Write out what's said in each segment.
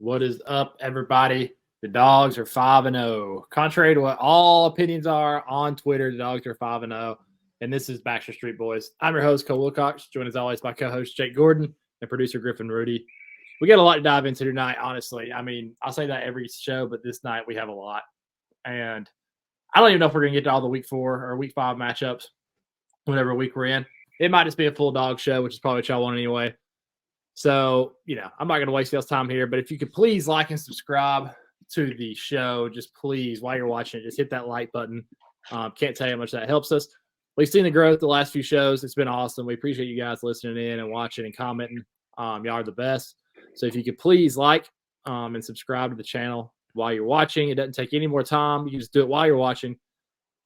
What is up, everybody? The Dogs are 5-0. Contrary to what all opinions are on Twitter, the Dogs are 5-0. And this is Baxter Street Boys. I'm your host, Cole Wilcox, joined as always by co-host Jake Gordon and producer Griffin Rudy. We got a lot to dive into tonight, honestly. I mean, I'll say that every show, but this night we have a lot. And I don't even know if we're going to get to all the week 4 or week 5 matchups, whatever week we're in. It might just be a full dog show, which is probably what y'all want anyway. So, I'm not going to waste y'all's time here, but if you could please like and subscribe to the show, just please, while you're watching it, just hit that like button. Can't tell you how much that helps us. We've seen the growth the last few shows. It's been awesome. We appreciate you guys listening in and watching and commenting. Y'all are the best. So if you could please like and subscribe to the channel while you're watching. It doesn't take any more time. You can just do it while you're watching.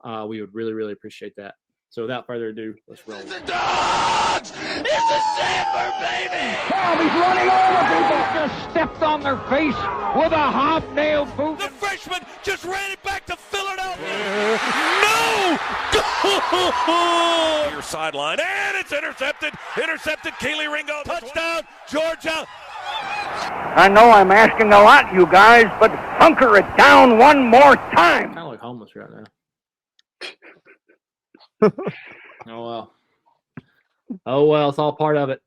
We would really, really appreciate that. So without further ado, let's roll. It's the Dogs! It's the Sandler, baby! Oh, he's running over people. Just stepped on their face with a hobnail boot. The freshman just ran it back to Philadelphia. No! Goal! Your sideline, and it's intercepted. Intercepted, Keely Ringo. Touchdown, Georgia. I know I'm asking a lot, you guys, but hunker it down one more time. Kind of like homeless right now. Oh well, it's all part of it.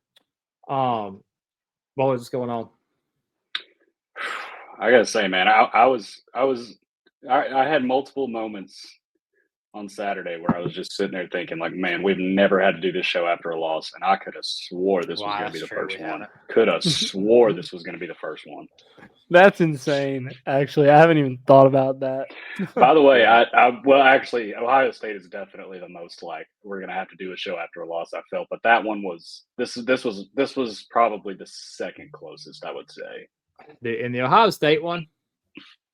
What was going on? I gotta say, man, I had multiple moments on Saturday where I was just sitting there thinking, like, man, we've never had to do this show after a loss, and I could have swore this was going to be the first one. Could have swore this was going to be the first one. That's insane. Actually, I haven't even thought about that. By the way, actually, Ohio State is definitely the most like we're going to have to do a show after a loss. I felt, but that one was this was probably the second closest, I would say. In the Ohio State one,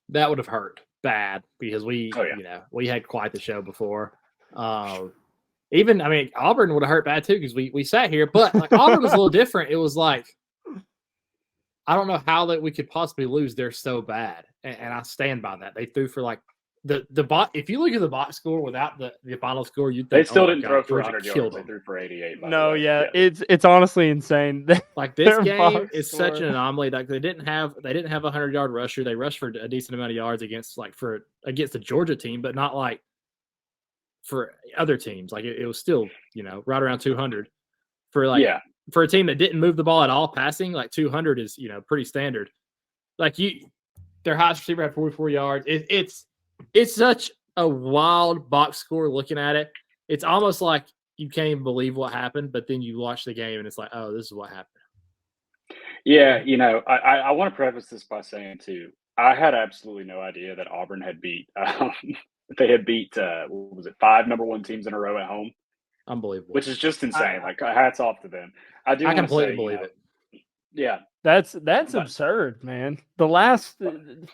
that would have hurt bad because we had quite the show before. Auburn would have hurt bad too because we sat here, but like Auburn was a little different. It was like, I don't know how that we could possibly lose. They're so bad, and I stand by that. They threw for like the box. If you look at the box score without the final score, you they still didn't throw for 100 yards. They threw for 88. No, yeah, it's honestly insane. Like this game is such an anomaly. Like they didn't have a 100-yard rusher. They rushed for a decent amount of yards against the Georgia team, but not like for other teams. Like it was still right around 200 for a team that didn't move the ball at all passing. Like 200 is pretty standard. Like their highest receiver had 44 yards. It's such a wild box score looking at it. It's almost like you can't even believe what happened, but then you watch the game and it's like, oh, this is what happened. Yeah, I want to preface this by saying too, I had absolutely no idea that Auburn had beat they had beat what was it, 5 number 1 teams in a row at home. Unbelievable. Which is just insane. Like hats off to them. I completely believe it. Yeah. That's absurd, man. The last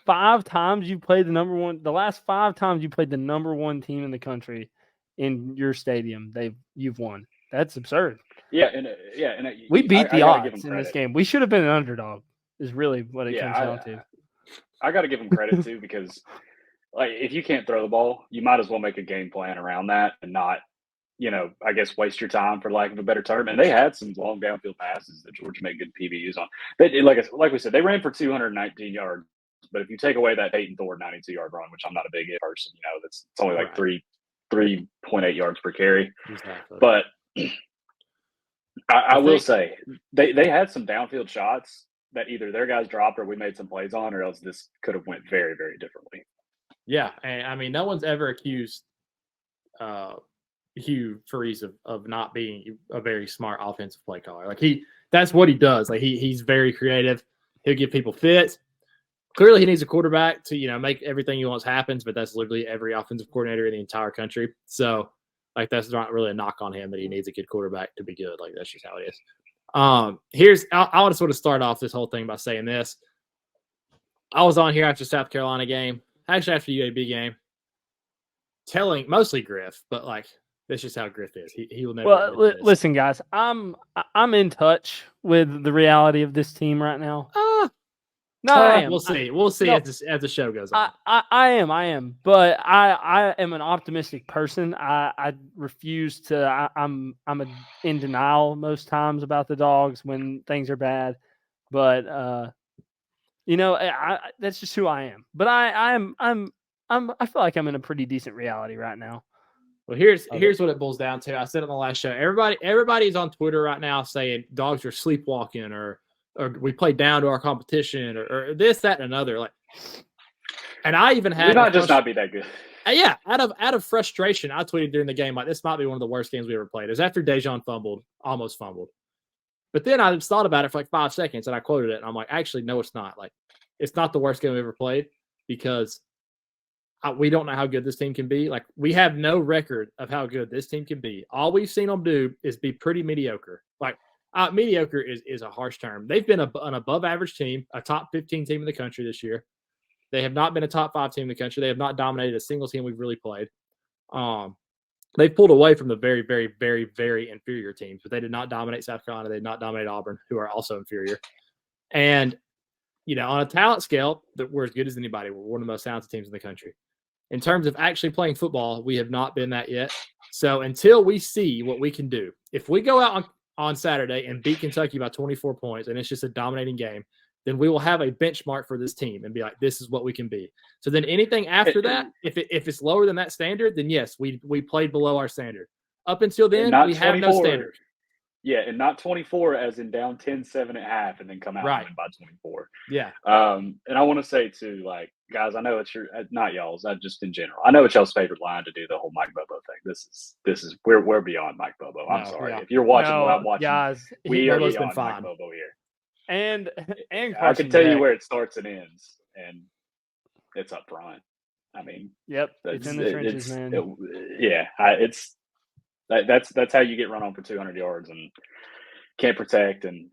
5 times you played the number 1 team in the country in your stadium, you've won. That's absurd. Yeah, we beat the odds in this game. We should have been an underdog. Is really what it comes down to. I got to give them credit too because, like, if you can't throw the ball, you might as well make a game plan around that and not, I guess waste your time for lack of a better term. And they had some long downfield passes that Georgia made good PBUs on. They, like we said, they ran for 219 yards. But if you take away that Peyton Thorne 92-yard run, which I'm not a big person, it's only like 3.8 yards per carry. Exactly. But I will say they had some downfield shots that either their guys dropped or we made some plays on, or else this could have went very, very differently. Yeah, and I mean, no one's ever accused Hugh Freeze of not being a very smart offensive play caller. Like that's what he does. Like he's very creative. He'll give people fits. Clearly, he needs a quarterback to make everything he wants happen. But that's literally every offensive coordinator in the entire country. So, like, that's not really a knock on him that he needs a good quarterback to be good. Like that's just how it is. I want to sort of start off this whole thing by saying this. I was on here after South Carolina game, actually after UAB game, telling mostly Griff, but like that's just how Griff is. He will never. Well, listen, guys, I'm in touch with the reality of this team right now. No, I am. We'll see. We'll see as the show goes on. I am. But I am an optimistic person. I refuse to. I'm in denial most times about the Dogs when things are bad. But That's just who I am. But I feel like I'm in a pretty decent reality right now. Well, here's what it boils down to. I said on the last show, everybody's on Twitter right now saying Dogs are sleepwalking or we play down to our competition or this, that, and another. Like, and I even had not be that good. Yeah, out of frustration, I tweeted during the game like this might be one of the worst games we ever played. It was after Dejon almost fumbled. But then I just thought about it for like 5 seconds and I quoted it and I'm like, actually, no, it's not. Like, it's not the worst game we ever played because we don't know how good this team can be. Like, we have no record of how good this team can be. All we've seen them do is be pretty mediocre. Like, mediocre is a harsh term. They've been an above average team, a top 15 team in the country this year. They have not been a top 5 team in the country. They have not dominated a single team we've really played. They've pulled away from the very, very, very, very inferior teams, but they did not dominate South Carolina. They did not dominate Auburn, who are also inferior. And, on a talent scale, we're as good as anybody. We're one of the most talented teams in the country. In terms of actually playing football, we have not been that yet. So until we see what we can do, if we go out on Saturday and beat Kentucky by 24 points and it's just a dominating game, then we will have a benchmark for this team and be like, this is what we can be. So then anything after that, if it's lower than that standard, then yes, we played below our standard. Up until then, we have no standard. Yeah, and not 24 as in down 10-7 at half and then come out and win by 24. Yeah. And I want to say too, like, guys, I know it's not y'all's, just in general. I know it's y'all's favorite line to do the whole Mike Bobo thing. This is we're beyond Mike Bobo. I'm sorry. Yeah. If you're watching what I'm watching, guys, we are beyond Mike Bobo here. And I can tell you where it starts and ends, and it's up front. I mean, yep, it's in the trenches, man. That's how you get run on for 200 yards and can't protect, and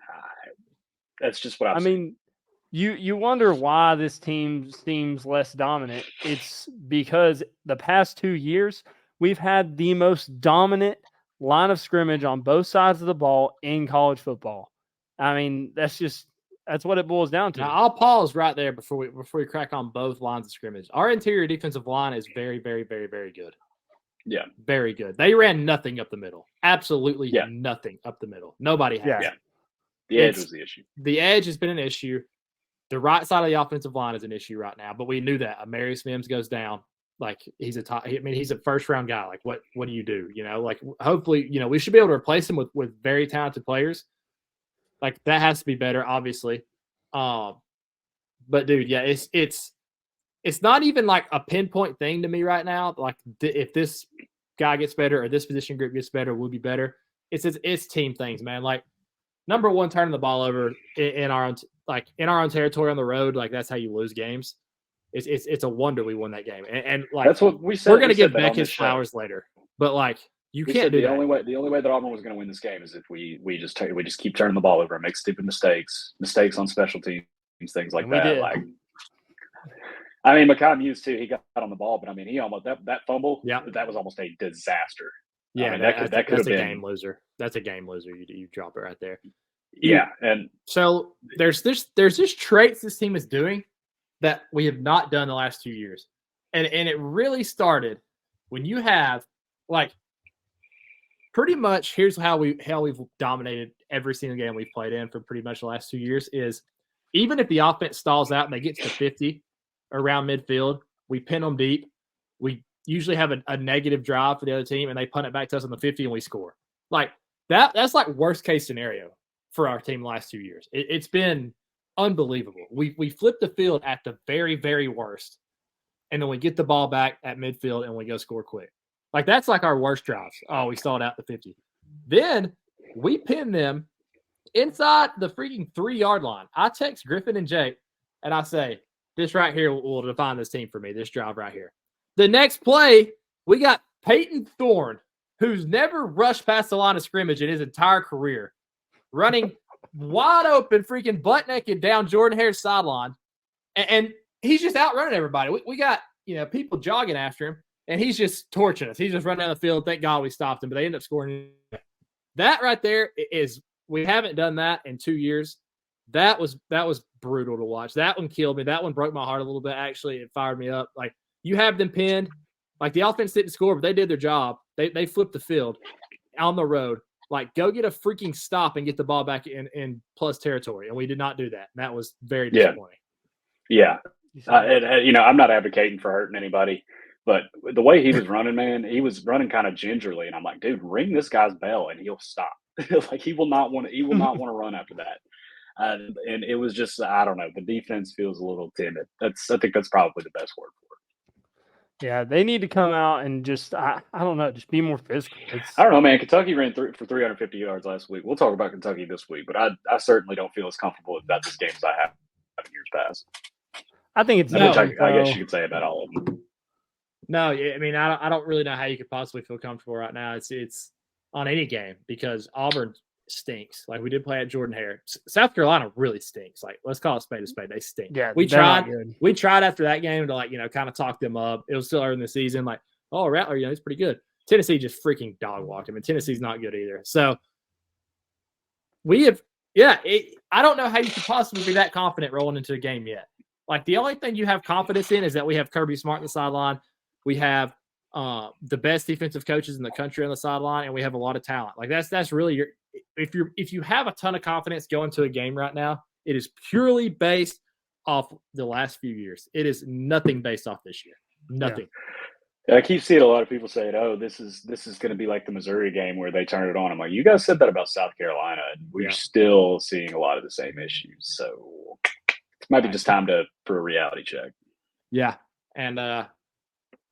that's just what I've seen. Mean, you wonder why this team seems less dominant. It's because the past 2 years we've had the most dominant line of scrimmage on both sides of the ball in college football. I mean, that's what it boils down to. Now, I'll pause right there before we crack on both lines of scrimmage. Our interior defensive line is very, very, very, very good. Yeah. Very good. They ran nothing up the middle. Absolutely nothing up the middle. Nobody has. Yeah. The edge was the issue. The edge has been an issue. The right side of the offensive line is an issue right now, but we knew that. Amarius Mims goes down. Like, he's a first-round guy. Like, what do you do? Like, hopefully, we should be able to replace him with very talented players. Like, that has to be better, obviously. But dude, yeah, it's not even like a pinpoint thing to me right now. Like, if this guy gets better or this position group gets better, we'll be better. It's team things, man. Like, number one, turning the ball over in our own territory on the road. Like, that's how you lose games. It's a wonder we won that game. And like, that's what we said. We're gonna give Beck his flowers later, but like, you can't do that. The only way that Auburn was going to win this game is if we just keep turning the ball over and make stupid mistakes on special teams, things like that. Like, I mean, Mekhi Muse too. He got on the ball, but I mean, he almost that fumble. Yeah, that was almost a disaster. Yeah, I mean, that could have been a game loser. That's a game loser. You drop it right there. Yeah, and so there's just traits this team is doing that we have not done the last 2 years, and it really started when you have like. Pretty much, here's how we've dominated every single game we've played in for pretty much the last 2 years is even if the offense stalls out and they get to 50 around midfield, we pin them deep. We usually have a negative drive for the other team, and they punt it back to us on the 50 and we score. Like, that's like worst case scenario for our team the last 2 years. It's been unbelievable. We flip the field at the very, very worst, and then we get the ball back at midfield and we go score quick. Like, that's like our worst drives. Oh, we stalled out the 50. Then we pin them inside the freaking 3-yard line. I text Griffin and Jake, and I say, this right here will define this team for me, this drive right here. The next play, we got Peyton Thorne, who's never rushed past the line of scrimmage in his entire career, running wide open, freaking butt naked down Jordan Hare's sideline. And he's just outrunning everybody. We got, people jogging after him. And he's just torching us. He's just running down the field. Thank God we stopped him, but they end up scoring. That right there is we haven't done that in 2 years. That was brutal to watch. That one killed me. That one broke my heart a little bit. Actually, it fired me up. Like, you have them pinned. Like, the offense didn't score, but they did their job. They flipped the field on the road. Like, go get a freaking stop and get the ball back in plus territory. And we did not do that. And that was very disappointing. Yeah. I'm not advocating for hurting anybody, but the way he was running, man, he was running kind of gingerly, and I'm like, dude, ring this guy's bell, and he'll stop. Like he will not want to run after that. And it was just, I don't know, the defense feels a little timid. I think that's probably the best word for it. Yeah, they need to come out and just, I don't know, just be more physical. I don't know, man. Kentucky ran for 350 yards last week. We'll talk about Kentucky this week, but I certainly don't feel as comfortable about this game as I have in years past. I think it's which I guess you could say about all of them. No, I mean, I don't really know how you could possibly feel comfortable right now. It's on any game because Auburn stinks. Like we did play at Jordan-Hare. South Carolina really stinks. Like let's call it spade a spade. They stink. Yeah, we tried after that game to kind of talk them up. It was still early in the season. Like, oh, Rattler, he's pretty good. Tennessee just freaking dog walked him, and Tennessee's not good either. So we have, I don't know how you could possibly be that confident rolling into a game yet. Like the only thing you have confidence in is that we have Kirby Smart on the sideline. We have the best defensive coaches in the country on the sideline, and we have a lot of talent. Like that's really if you have a ton of confidence going to a game right now, it is purely based off the last few years. It is nothing based off this year. Nothing. Yeah, I keep seeing a lot of people saying, "Oh, this is going to be like the Missouri game where they turn it on." I'm like, you guys said that about South Carolina, and we're still seeing a lot of the same issues. So it might be just time for a reality check. Yeah, and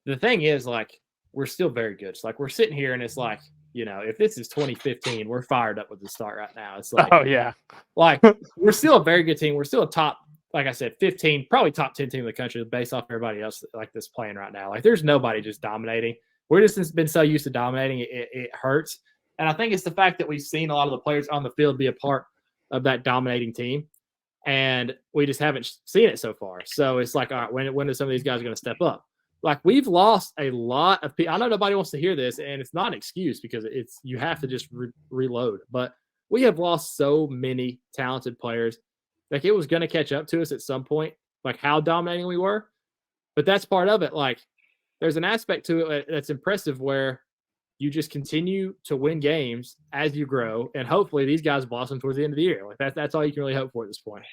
the thing is, like, we're still very good. It's like we're sitting here, and it's like, if this is 2015, we're fired up with the start right now. It's like, oh yeah, like we're still a very good team. We're still a top, like I said, 15, probably top 10 team in the country based off everybody else like this playing right now. Like there's nobody just dominating. We're just been so used to dominating, it hurts. And I think it's the fact that we've seen a lot of the players on the field be a part of that dominating team, and we just haven't seen it so far. So it's like, all right, when are some of these guys going to step up? Like we've lost a lot of people. I know nobody wants to hear this, and it's not an excuse because you have to just reload. But we have lost so many talented players. Like it was going to catch up to us at some point, like how dominating we were. But that's part of it. Like there's an aspect to it that's impressive where you just continue to win games as you grow, and hopefully these guys blossom towards the end of the year. Like that's all you can really hope for at this point.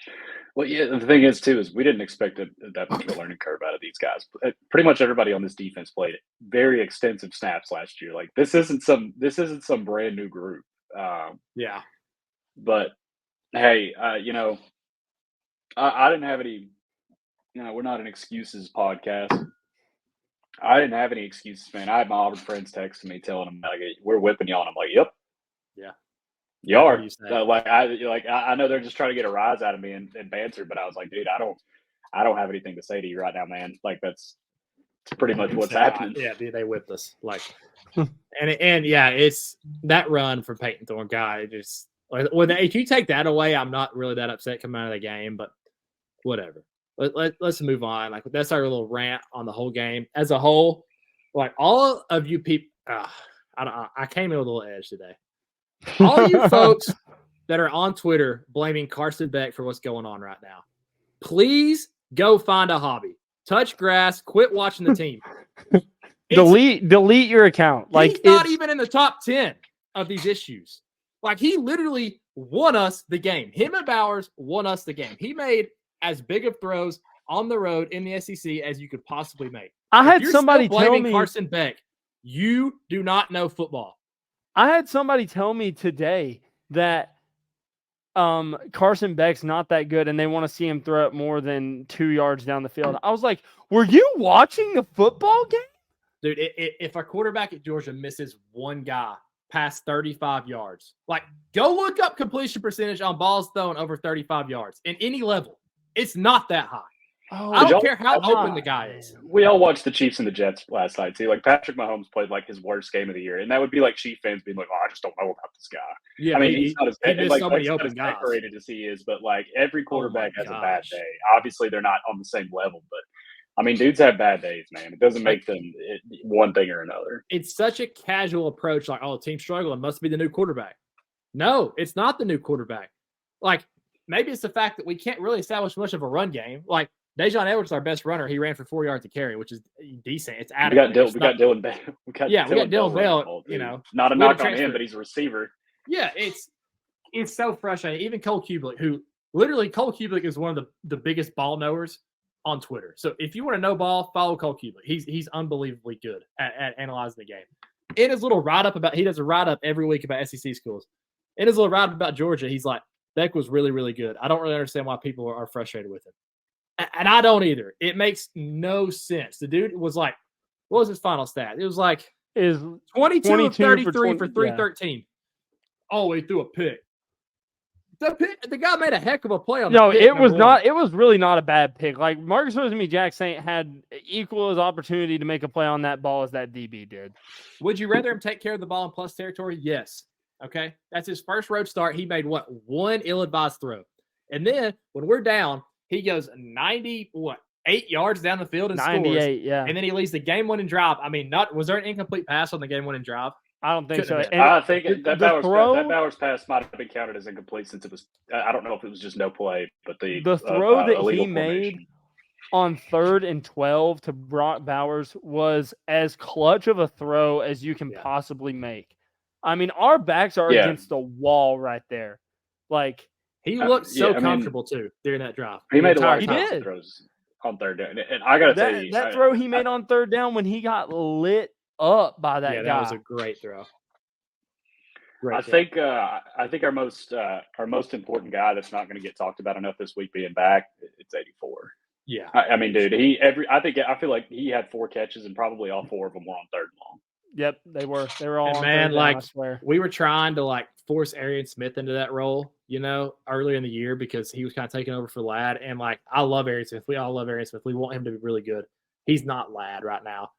Well, yeah, the thing is too is we didn't expect that much of a learning curve out of these guys. Pretty much everybody on this defense played very extensive snaps last year. Like this isn't some brand new group. Yeah, but hey, I didn't have any. We're not an excuses podcast. I didn't have any excuses, man. I had my Auburn friends texting me telling them like, we're whipping y'all, and I'm like, yep, yeah. You are. I know they're just trying to get a rise out of me and banter, but I was like, dude, I don't have anything to say to you right now, man. Like that's pretty much what's happening. Yeah, dude, they whipped us. Like, and it's that run from Peyton Thorne guy. Just if you take that away, I'm not really that upset coming out of the game, but whatever. Let's move on. Like that's our little rant on the whole game as a whole. Like all of you people, I came in with a little edge today. All you folks that are on Twitter blaming Carson Beck for what's going on right now, please go find a hobby. Touch grass. Quit watching the team. Delete your account. Like he's not even in the top 10 of these issues. Like he literally won us the game. Him and Bowers won us the game. He made as big of throws on the road in the SEC as you could possibly make. I had somebody tell me Carson Beck, you do not know football. I had somebody tell me today that Carson Beck's not that good and they want to see him throw it more than 2 yards down the field. I was like, were you watching the football game? Dude, if a quarterback at Georgia misses one guy past 35 yards, like go look up completion percentage on balls thrown over 35 yards in any level. It's not that high. Oh, I don't care how open the guy is. We all watched the Chiefs and the Jets last night too. Like Patrick Mahomes played like his worst game of the year, and that would be like Chief fans being like, "Oh, I just don't know about this guy." Yeah, I mean, he's not as open guys. Decorated as he is, but like every quarterback has a bad day. Obviously, they're not on the same level, but I mean, dudes have bad days, man. It doesn't make them one thing or another. It's such a casual approach, like, "Oh, the team's struggling, must be the new quarterback." No, it's not the new quarterback. Like maybe it's the fact that we can't really establish much of a run game. Like Dejon Edwards is our best runner. He ran for 4 yards to carry, which is decent. It's adequate. We got Dylan Bell. We got Dylan Bell. Not a knock on him, but he's a receiver. Yeah, it's so frustrating. Even Cole Kubelik, who literally Cole Kubelik is one of the biggest ball knowers on Twitter. So if you want to know ball, follow Cole Cuba. He's unbelievably good at analyzing the game. In his little write-up he does a write-up every week about SEC schools. In his little write-up about Georgia, he's like, Beck was really, really good. I don't really understand why people are frustrated with him. And I don't either. It makes no sense. The dude was like, what was his final stat? It was like 22 of 33 for 313. Yeah. Oh, he threw a pick. The guy made a heck of a play on No, it was not. It was really not a bad pick. Like Marcus Jack Saint had equal as opportunity to make a play on that ball as that DB did. Would you rather him take care of the ball in plus territory? Yes. Okay. That's his first road start. He made one ill-advised throw. And then when we're down, he goes 8 yards down the field and 98, scores. Yeah. And then he leads the game-winning drive. I mean, was there an incomplete pass on the game-winning drive? I don't think so. I think that Bowers pass might have been counted as incomplete since it was. I don't know if it was just no play, but the throw that he made on 3rd and 12 to Brock Bowers was as clutch of a throw as you can possibly make. I mean, our backs are against the wall right there. Like he looked so comfortable too during that drive. He made a lot of throws on 3rd down, and I got to tell you, that throw he made on 3rd down when he got lit up by that guy. That was a great throw. I think our most important guy that's not going to get talked about enough this week being back, it's 84. Yeah, I mean, dude, I feel like he had 4 catches and probably all 4 of them were on 3rd and long. Yep, they were. They were all. And man, like I swear. We were trying to force Arian Smith into that role, earlier in the year because he was kind of taking over for Ladd. And I love Arian Smith. We all love Arian Smith. We want him to be really good. He's not Ladd right now.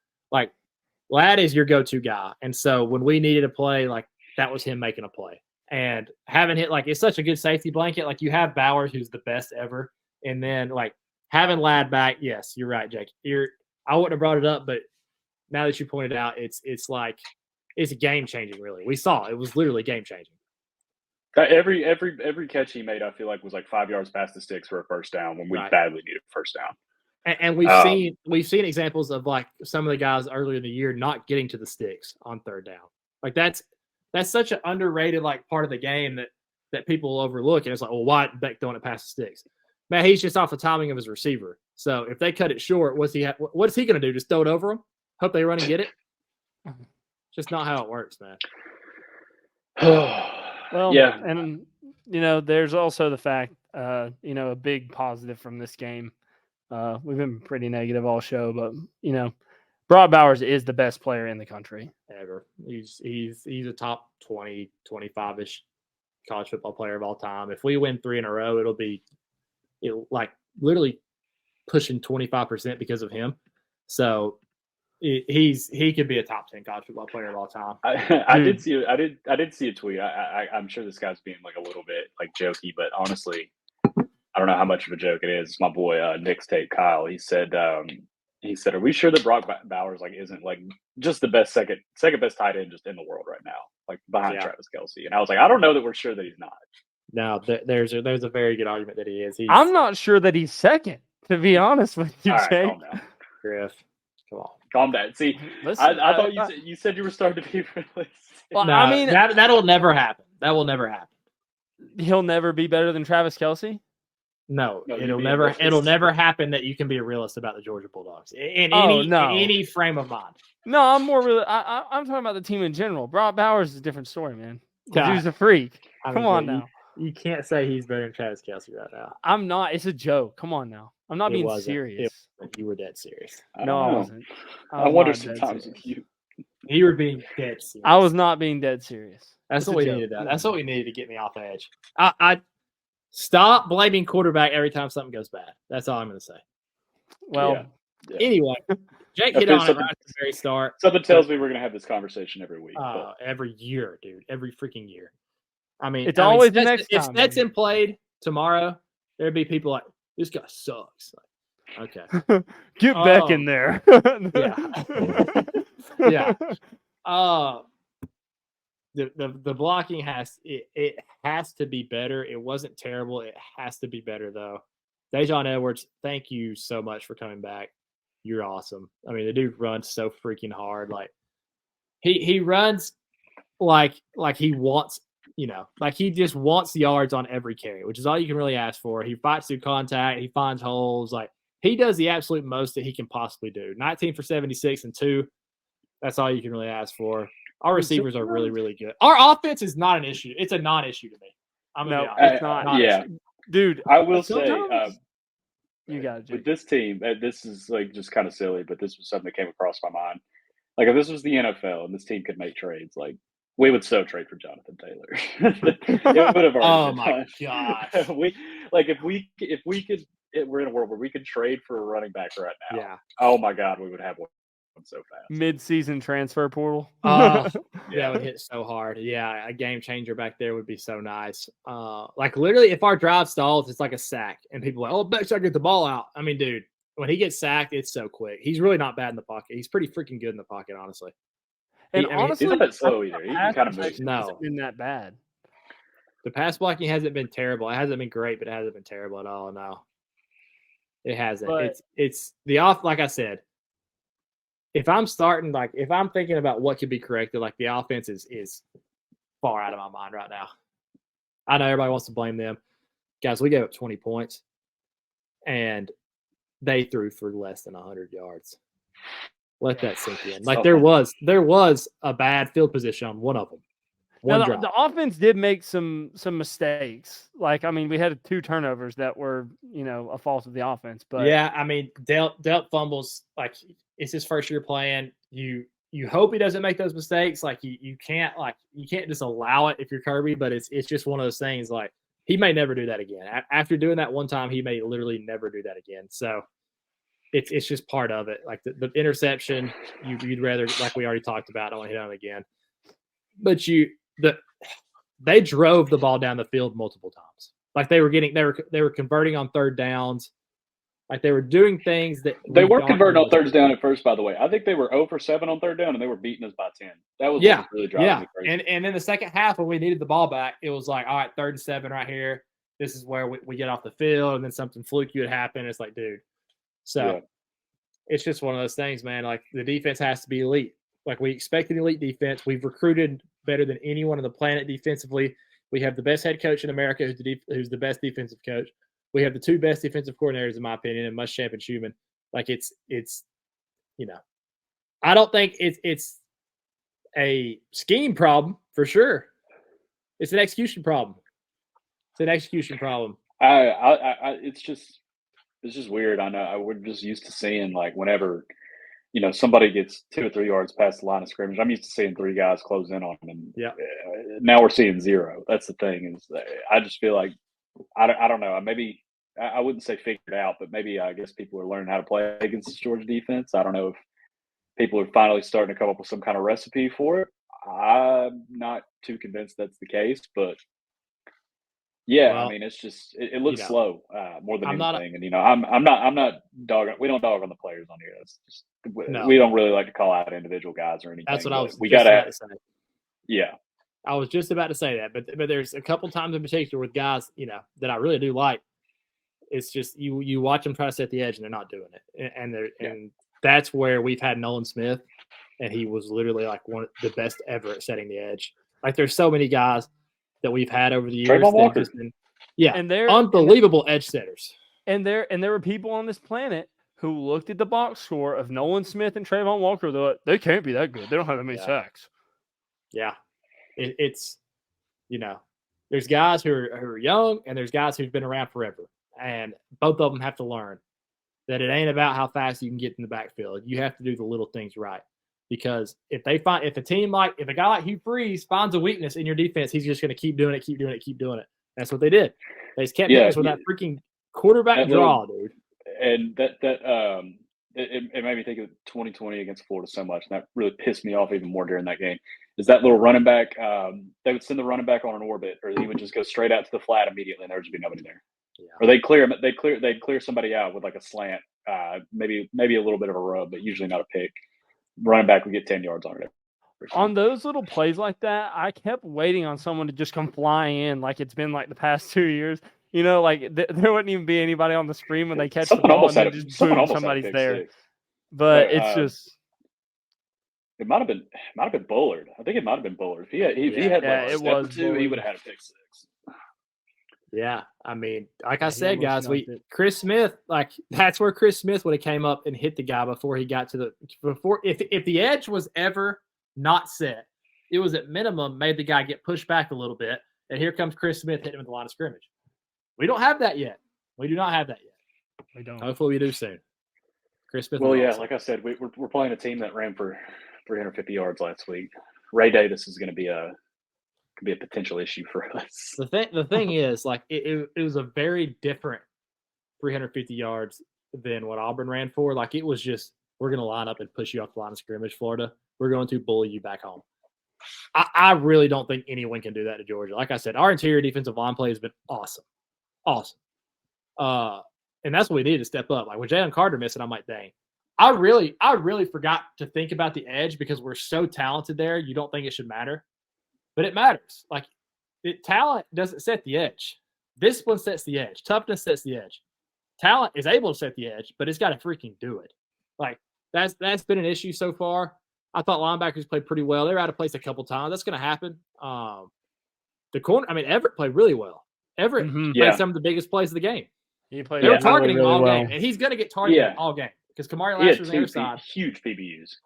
Ladd is your go-to guy. And so when we needed a play, that was him making a play. And having hit, it's such a good safety blanket. You have Bowers, who's the best ever. And then, having Ladd back, yes, you're right, Jake. I wouldn't have brought it up, but now that you pointed out, it's game-changing, really. We saw it. It was literally game-changing. Every catch he made, I feel like, was 5 yards past the sticks for a first down when we badly needed a first down. And we've seen examples of some of the guys earlier in the year not getting to the sticks on 3rd down. That's such an underrated part of the game that people overlook. And it's well, why Beck throwing it past the sticks? Man, he's just off the timing of his receiver. So if they cut it short, what is he going to do? Just throw it over him? Hope they run and get it? Just not how it works, man. Well, yeah, and there's also the fact, a big positive from this game. We've been pretty negative all show, but Brock Bowers is the best player in the country ever. He's a top 20, 25-ish college football player of all time. If we win 3 in a row, it'll be literally pushing 25% because of him. So he could be a top 10 college football player of all time. I did see a tweet. I'm sure this guy's being a little bit jokey, but honestly, I don't know how much of a joke it is. It's my boy Nick's Tape Kyle. He said, "Are we sure that Brock Bowers isn't just the best second best tight end just in the world right now, behind Travis Kelce?" And I was I don't know that we're sure that he's not. No, there's a very good argument that he is. I'm not sure that he's second, to be honest with you, Jake. Calm down. Griff, come on. Calm down. See, listen, I thought you said you were starting to be realistic. Well, no, I mean that'll never happen. That will never happen. He'll never be better than Travis Kelce. No, it'll never happen that you can be a realist about the Georgia Bulldogs in any frame of mind. No, I'm more real. I'm talking about the team in general. Brock Bowers is a different story, man. He's a freak. Come on now. You can't say he's better than Travis Kelce right now. I'm not. It's a joke. Come on now. I'm not being serious. You were dead serious. No, I wasn't. I wonder sometimes if you were being dead serious. I was not being dead serious. That's what we needed. That's what we needed to get me off the edge. I stop blaming quarterback every time something goes bad. That's all I'm going to say. Well, anyway, Jake hit on it right at the very start. Something tells me we're going to have this conversation every week. Every year, dude. Every freaking year. I mean, it's always the next time. If Stetson played tomorrow, there'd be people this guy sucks. Okay. Get back in there. Yeah. The blocking has to be better. It wasn't terrible. It has to be better though. Dejon Edwards, thank you so much for coming back. You're awesome. I mean, the dude runs so freaking hard. He runs like he wants, he just wants yards on every carry, which is all you can really ask for. He fights through contact. He finds holes. he does the absolute most that he can possibly do. 19 for 76 and 2. That's all you can really ask for. Our receivers are really, really good. Our offense is not an issue. It's a non-issue to me. No, it's not. Yeah. Dude, I will say you got it. with this team, this is like just kind of silly, but this was something that came across my mind. Like if this was the NFL and this team could make trades, like we would so trade for Jonathan Taylor. It would have already Oh been my done. gosh. if we could, we're in a world where we could trade for a running back right now. Yeah. Oh my God, we would have one so fast. Mid-season transfer portal. That would hit so hard. Yeah, a game changer back there would be so nice. Like literally, if our drive stalls, it's like a sack, and people are like, "Oh, Beck's gotta get the ball out." I mean, dude, when he gets sacked, it's so quick. He's really not bad in the pocket. He's pretty freaking good in the pocket, honestly. And honestly, he's not that slow either. He can kind of move. No, hasn't been that bad. The pass blocking hasn't been terrible. It hasn't been great, but it hasn't been terrible at all. No, it hasn't. But, it's the off. Like I said, if I'm thinking about what could be corrected, like the offense is far out of my mind right now. I know everybody wants to blame them. Guys, we gave up 20 points, and they threw for less than 100 yards. Let that sink in. Like there was a bad field position on one of them. The offense did make some mistakes. Like, I mean, we had 2 turnovers that were, a fault of the offense. But yeah, I mean, Delp fumbles. Like, it's his first year playing. You hope he doesn't make those mistakes. Like, you can't just allow it if you're Kirby. But it's just one of those things. Like, he may never do that again. After doing that one time, he may literally never do that again. So it's just part of it. Like the interception, you'd rather, like we already talked about, I want to hit on it again. But they drove the ball down the field multiple times. Like they were converting on third downs. Like they were doing things that they weren't converting on third down at first. By the way, I think they were 0 for 7 on third down, and they were beating us by 10. That was what was really driving me crazy. And in the second half, when we needed the ball back, it was like, all right, 3rd and 7 right here. This is where we get off the field, and then something fluky would happen. It's like, dude. So it's just one of those things, man. Like the defense has to be elite. Like we expect an elite defense. We've recruited better than anyone on the planet defensively. We have the best head coach in America, who's the best defensive coach. We have the 2 best defensive coordinators, in my opinion, and Muschamp and Schumann. Like it's I don't think it's a scheme problem for sure. It's an execution problem. It's just weird. I know we're just used to seeing like whenever somebody gets 2 or 3 yards past the line of scrimmage. I'm used to seeing 3 guys close in on them, and now we're seeing 0. That's the thing. Is I just feel like I don't know. Maybe I wouldn't say figured out, but maybe I guess people are learning how to play against this Georgia defense. I don't know if people are finally starting to come up with some kind of recipe for it. I'm not too convinced that's the case, but I mean, it's just it looks slow more than anything. And I'm not dogging. We don't dog on the players on here. That's just we don't really like to call out individual guys or anything. That's what I was. We got to say. Yeah. I was just about to say that, but there's a couple times in particular with guys, that I really do like. It's just you watch them try to set the edge and they're not doing it, and that's where we've had Nolan Smith, and he was literally like one of the best ever at setting the edge. Like there's so many guys that we've had over the years. Trayvon Walker. And they're unbelievable edge setters. And there were people on this planet who looked at the box score of Nolan Smith and Trayvon Walker. They're like, they can't be that good. They don't have that many sacks. Yeah. It's there's guys who are young and there's guys who've been around forever, and both of them have to learn that it ain't about how fast you can get in the backfield. You have to do the little things right, because if a guy like Hugh Freeze finds a weakness in your defense, he's just going to keep doing it. That's what they did. They just kept doing it with that freaking quarterback draw, dude. And it made me think of 2020 against Florida so much, and that really pissed me off even more during that game. Is that little running back? They would send the running back on an orbit, or he would just go straight out to the flat immediately, and there would just be nobody there. Yeah. Or they'd clear somebody out with like a slant, maybe a little bit of a rub, but usually not a pick. Running back would get 10 yards on it. On those little plays like that, I kept waiting on someone to just come flying in, like it's been like the past 2 years. Like there wouldn't even be anybody on the screen when they catch the ball, and then just boom, somebody's there. But it's just. It might have been Bullard. I think it might have been Bullard. If he had like a step or two, he would have had a pick 6. Yeah, I mean, like Yeah, I he said, almost guys, knocked it. Chris Smith, like that's where Chris Smith would have came up and hit the guy before he got to if the edge was ever not set, it was at minimum made the guy get pushed back a little bit, and here comes Chris Smith hitting him at the line of scrimmage. We don't have that yet. We do not have that yet. We don't. Hopefully, we do soon. Chris Smith. Well, is yeah, awesome. like I said, we're playing a team that ran for 350 yards last week. Ray Davis is going to be a potential issue for us. The thing is, like it was a very different 350 yards than what Auburn ran for. Like it was just, we're going to line up and push you off the line of scrimmage, Florida. We're going to bully you back home. I really don't think anyone can do that to Georgia. Like I said, our interior defensive line play has been awesome. Awesome. And that's what we needed to step up. Like when Jalen Carter missed it, I'm like, dang. I really forgot to think about the edge because we're so talented there. You don't think it should matter, but it matters. Like talent doesn't set the edge. Discipline sets the edge. Toughness sets the edge. Talent is able to set the edge, but it's got to freaking do it. Like that's been an issue so far. I thought linebackers played pretty well. They were out of place a couple times. That's going to happen. The corner, I mean, Everett played really well. Everett played some of the biggest plays of the game. He played. They were targeting really all well. game, and he's going to get targeted all game because Kamari Lasher's on the other side. Huge PBUs.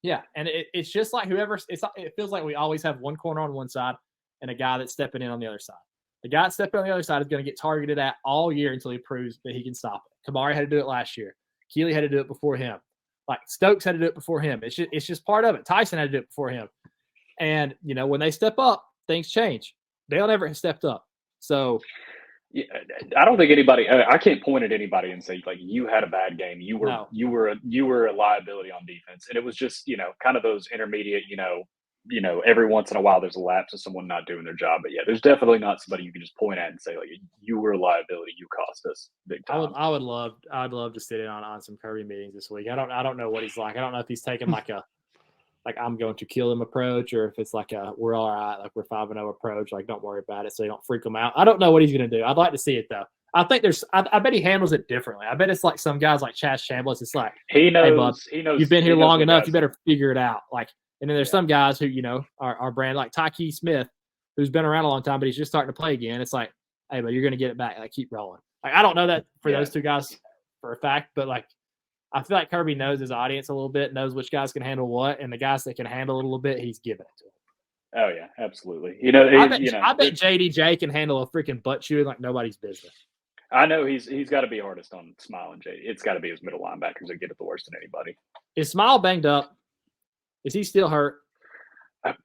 Yeah, and it's just like it feels like we always have one corner on one side and a guy that's stepping in on the other side. The guy that's stepping on the other side is going to get targeted at all year until he proves that he can stop it. Kamari had to do it last year. Keeley had to do it before him. Like Stokes had to do it before him. It's just part of it. Tyson had to do it before him. And, when they step up, things change. Dale never has stepped up. So yeah, I don't think anybody. I can't point at anybody and say like you had a bad game. You were a liability on defense, and it was just kind of those intermediate. Every once in a while there's a lapse of someone not doing their job. But yeah, there's definitely not somebody you can just point at and say like you were a liability. You cost us big time. I'd love to sit in on some Kirby meetings this week. I don't know what he's like. I don't know if he's taking like I'm going to kill him approach, or if it's like we're all right, like we're 5-0 approach, like don't worry about it, so you don't freak him out. I don't know what he's going to do. I'd like to see it though. I think I bet he handles it differently. I bet it's like some guys like Chaz Chambliss. It's like he knows. Hey, bud, he knows. You've been here long enough. You better figure it out. Like, and then there's some guys who are brand like Tyke Smith, who's been around a long time, but he's just starting to play again. It's like, hey, but you're going to get it back. Like keep rolling. Like I don't know that for those two guys for a fact, but like. I feel like Kirby knows his audience a little bit, knows which guys can handle what, and the guys that can handle it a little bit, he's giving it to them. Oh yeah, absolutely. I bet JDJ can handle a freaking butt chewing like nobody's business. I know he's got to be hardest on Smile and JD. It's got to be his middle linebackers that get it the worst than anybody. Is Smile banged up? Is he still hurt?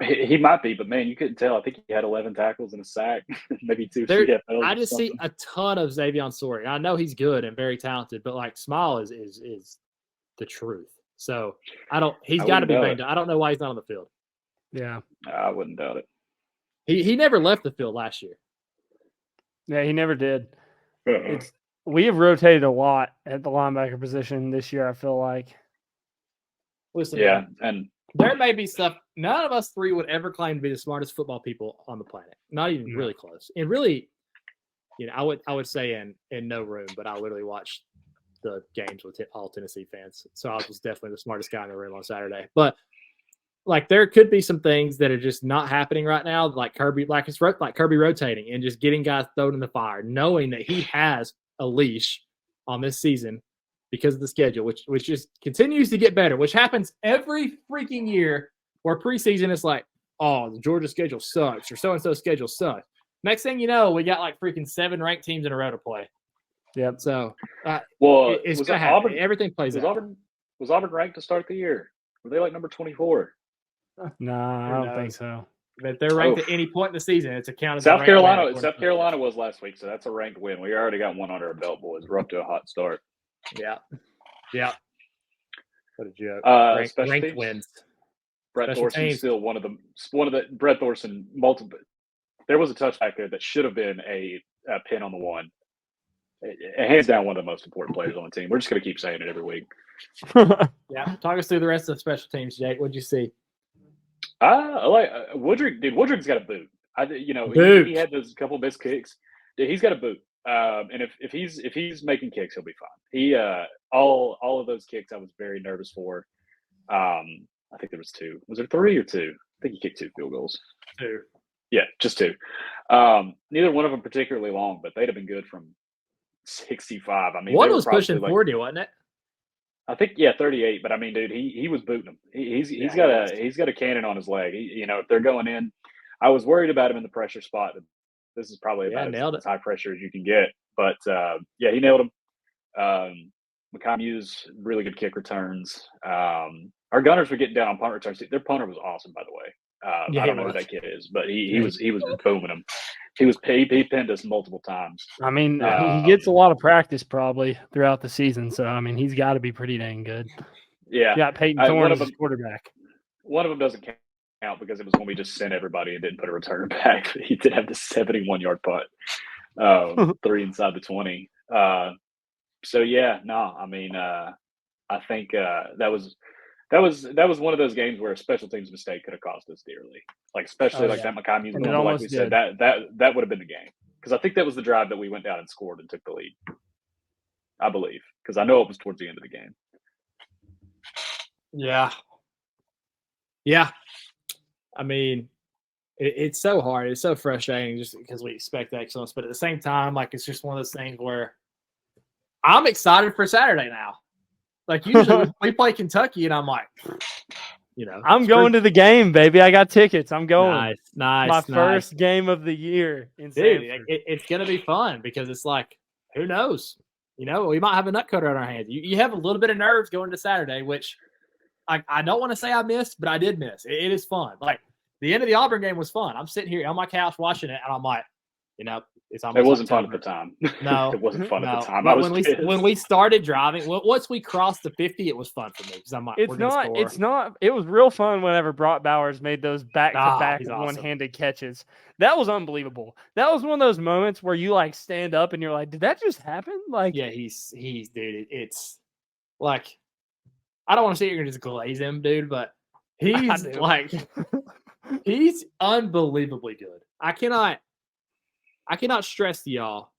He might be, but man, you couldn't tell. I think he had 11 tackles and a sack, maybe 2 CFLs. I just see a ton of Xavion Sori. I know he's good and very talented, but like Smile is the truth. So he's got to be banged up. I don't know why he's not on the field. Yeah, I wouldn't doubt it. He never left the field last year. Yeah, he never did. We have rotated a lot at the linebacker position this year. I feel like. Listen, yeah, and there may be stuff none of us three would ever claim to be the smartest football people on the planet. Not even really close. And really, I would say in no room, but I literally watched the games with all Tennessee fans. So I was definitely the smartest guy in the room on Saturday. But like there could be some things that are just not happening right now, like Kirby rotating and just getting guys thrown in the fire, knowing that he has a leash on this season because of the schedule, which just continues to get better, which happens every freaking year where preseason is like, oh, the Georgia schedule sucks or so-and-so schedule sucks. Next thing you know, we got like freaking 7 ranked teams in a row to play. Yep. So, it's going to happen. Auburn, everything plays out. Was Auburn ranked to start the year? Were they like number 24? No, I don't think so. But if they're ranked at any point in the season, it's accounted. South Carolina was last week, so that's a ranked win. We already got one under our belt, boys. We're up to a hot start. Yeah. What a joke. Ranked wins. Brett Thorson still one of the Brett Thorson multiple. There was a touch back there that should have been a pin on the one. Hands down, one of the most important players on the team. We're just going to keep saying it every week. Yeah, talk us through the rest of the special teams, Jake. What'd you see? Woodrick. Dude, Woodrick's got a boot. He had those couple missed kicks. Dude, he's got a boot. And if he's making kicks, he'll be fine. He all of those kicks I was very nervous for. I think there was 2. Was there 3 or 2? I think he kicked 2 field goals. 2. Yeah, just two. Neither one of them particularly long, but they'd have been good from 65. I mean, One they were was pushing probably 40, wasn't it? I think 38. But I mean, dude, he was booting them. He's got a cannon on his leg. If they're going in, I was worried about him in the pressure spot. This is probably about as high pressure as you can get. But he nailed him. Makai Mewes, really good kick returns. Our gunners were getting down on punt returns. Their punter was awesome, by the way. I don't know who that kid is, but he was booming them. He pinned us multiple times. I mean, he gets a lot of practice probably throughout the season, so I mean, he's got to be pretty dang good. Yeah, you got Peyton Thorne as quarterback. One of them doesn't count because it was when we just sent everybody and didn't put a return back. He did have the 71-yard punt, 3 inside the 20. So yeah, no, I mean, I think that was one of those games where a special teams mistake could have cost us dearly. Like especially that Makai Mewes one, like we said, that would have been the game. Because I think that was the drive that we went down and scored and took the lead. I believe. Because I know it was towards the end of the game. Yeah. Yeah. I mean, it's so hard. It's so frustrating just because we expect excellence. But at the same time, like it's just one of those things where I'm excited for Saturday now. Like usually we play Kentucky and I'm like, I'm going to the game, baby. I got tickets. I'm going. Nice. My first game of the year in Dude, it's going to be fun because it's like, who knows? We might have a nut cutter on our hands. You have a little bit of nerves going to Saturday, which I don't want to say I missed, but I did miss. It is fun. Like the end of the Auburn game was fun. I'm sitting here on my couch watching it and I'm like, it's almost it wasn't fun at the time. No, it wasn't fun at the time. But when we started driving, once we crossed the 50, it was fun for me because I'm like, it's not. It was real fun whenever Brock Bowers made those back-to-back one-handed catches. That was unbelievable. That was one of those moments where you like stand up and you're like, did that just happen? Like, yeah, he's dude. It's like I don't want to say you're gonna just glaze him, dude, but he's like he's unbelievably good. I cannot stress to y'all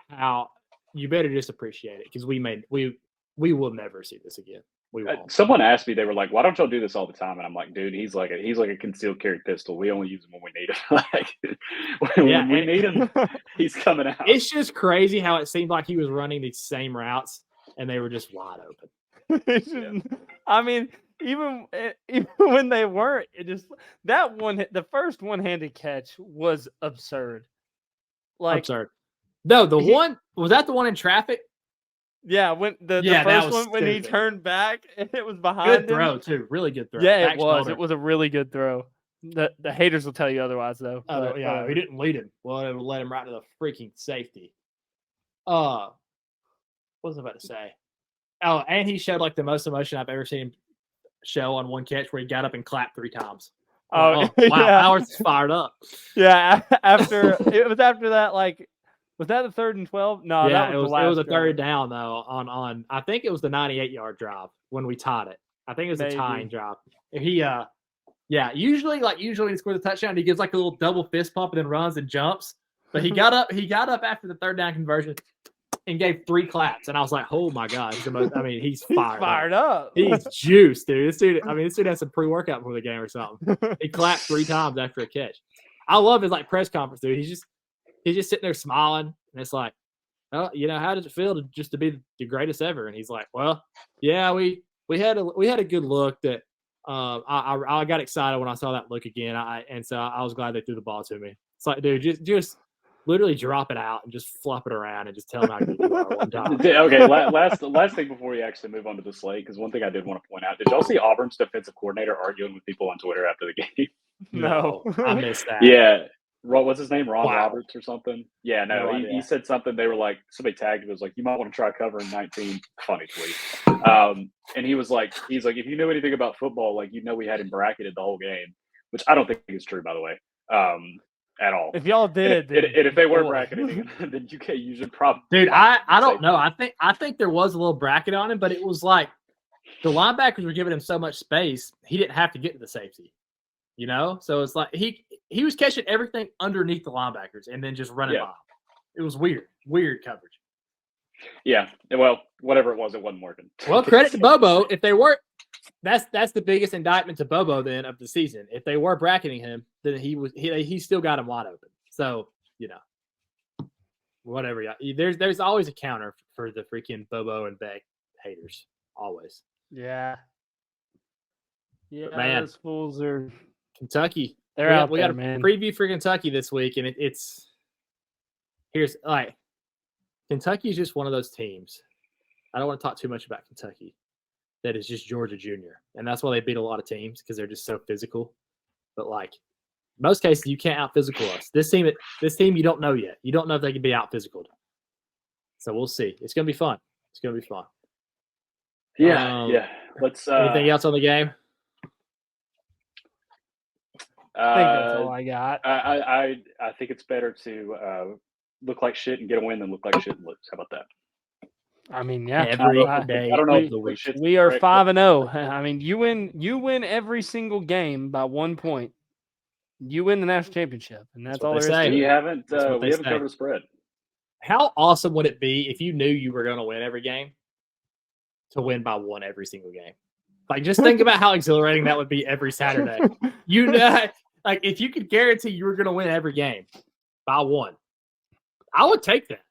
how you better just appreciate it because we will never see this again. We won't. Someone asked me, they were like, "Why don't y'all do this all the time?" And I'm like, "Dude, he's like a concealed carry pistol. We only use him when we need him. When we need him, he's coming out." It's just crazy how it seemed like he was running these same routes and they were just wide open. I mean, even when they weren't, the first one-handed catch was absurd. Absurd. No, one was that the one in traffic? Yeah, when the first one when he turned back and it was behind him. Good throw too, really good throw. Yeah, it was. It was a really good throw. The haters will tell you otherwise, though. Oh yeah, we didn't lead him. Well, it led him right to the freaking safety. What was I about to say? Oh, and he showed like the most emotion I've ever seen him show on one catch where he got up and clapped 3 times. Oh, wow, Howard's fired up. Yeah, after that, like, was that the 3rd and 12? No, yeah, that was it was a third down though. On I think it was the 98-yard drive when we tied it. I think it was a tying drive. He usually he scores a touchdown. He gives like a little double fist pump and then runs and jumps. But he got up after the 3rd down conversion and gave 3 claps. And I was like, oh my God. He's fired up. He's juiced, dude. This dude has some pre-workout before the game or something. He clapped 3 times after a catch. I love his like press conference, dude. He's just sitting there smiling. And it's like, how does it feel to be the greatest ever? And he's like, well, yeah, we had a good look that I got excited when I saw that look again. So I was glad they threw the ball to me. It's like, dude, just literally drop it out and just flop it around and just tell them how good you are one time. Okay, last thing before we actually move on to the slate, because one thing I did want to point out, did y'all see Auburn's defensive coordinator arguing with people on Twitter after the game? No. I missed that. Yeah. What's his name? Ron Roberts or something? Yeah, no, he said something. They were like, somebody tagged him. It was like, you might want to try covering 19. Funny tweet. And he was like, if you knew anything about football, like, we had him bracketed the whole game, which I don't think is true, by the way, at all. If y'all did, and if they were bracketing, then you should probably. Dude, I don't know. I think there was a little bracket on him, but it was like the linebackers were giving him so much space, he didn't have to get to the safety. So it's like he was catching everything underneath the linebackers and then just running by. It was weird coverage. Yeah, well, whatever it wasn't working. Well, credit to Bobo. If they weren't that's the biggest indictment to Bobo then of the season. If they were bracketing him, then he still got him wide open. So whatever. There's always a counter for the freaking Bobo and Beck haters. Always. Yeah. Yeah, Man, those fools are Kentucky. They're out we there, got a man. preview for Kentucky this week, and here's Kentucky is just one of those teams. I don't want to talk too much about Kentucky. That is just Georgia Junior, and that's why they beat a lot of teams because they're just so physical. But most cases, you can't out physical us. This team, you don't know yet. You don't know if they can be out physical. So we'll see. It's gonna be fun. Yeah. Let's. Anything else on the game? I think that's all I got. I think it's better to look like shit and get a win than look like shit and lose. How about that? I mean, yeah. Every day. I don't know. We are 5-0. I mean, you win every single game by 1 point. You win the national championship, and that's all there is to it. We haven't covered the spread. How awesome would it be if you knew you were going to win every game to win by 1 every single game? Just think about how exhilarating that would be every Saturday. If you could guarantee you were going to win every game by 1, I would take that.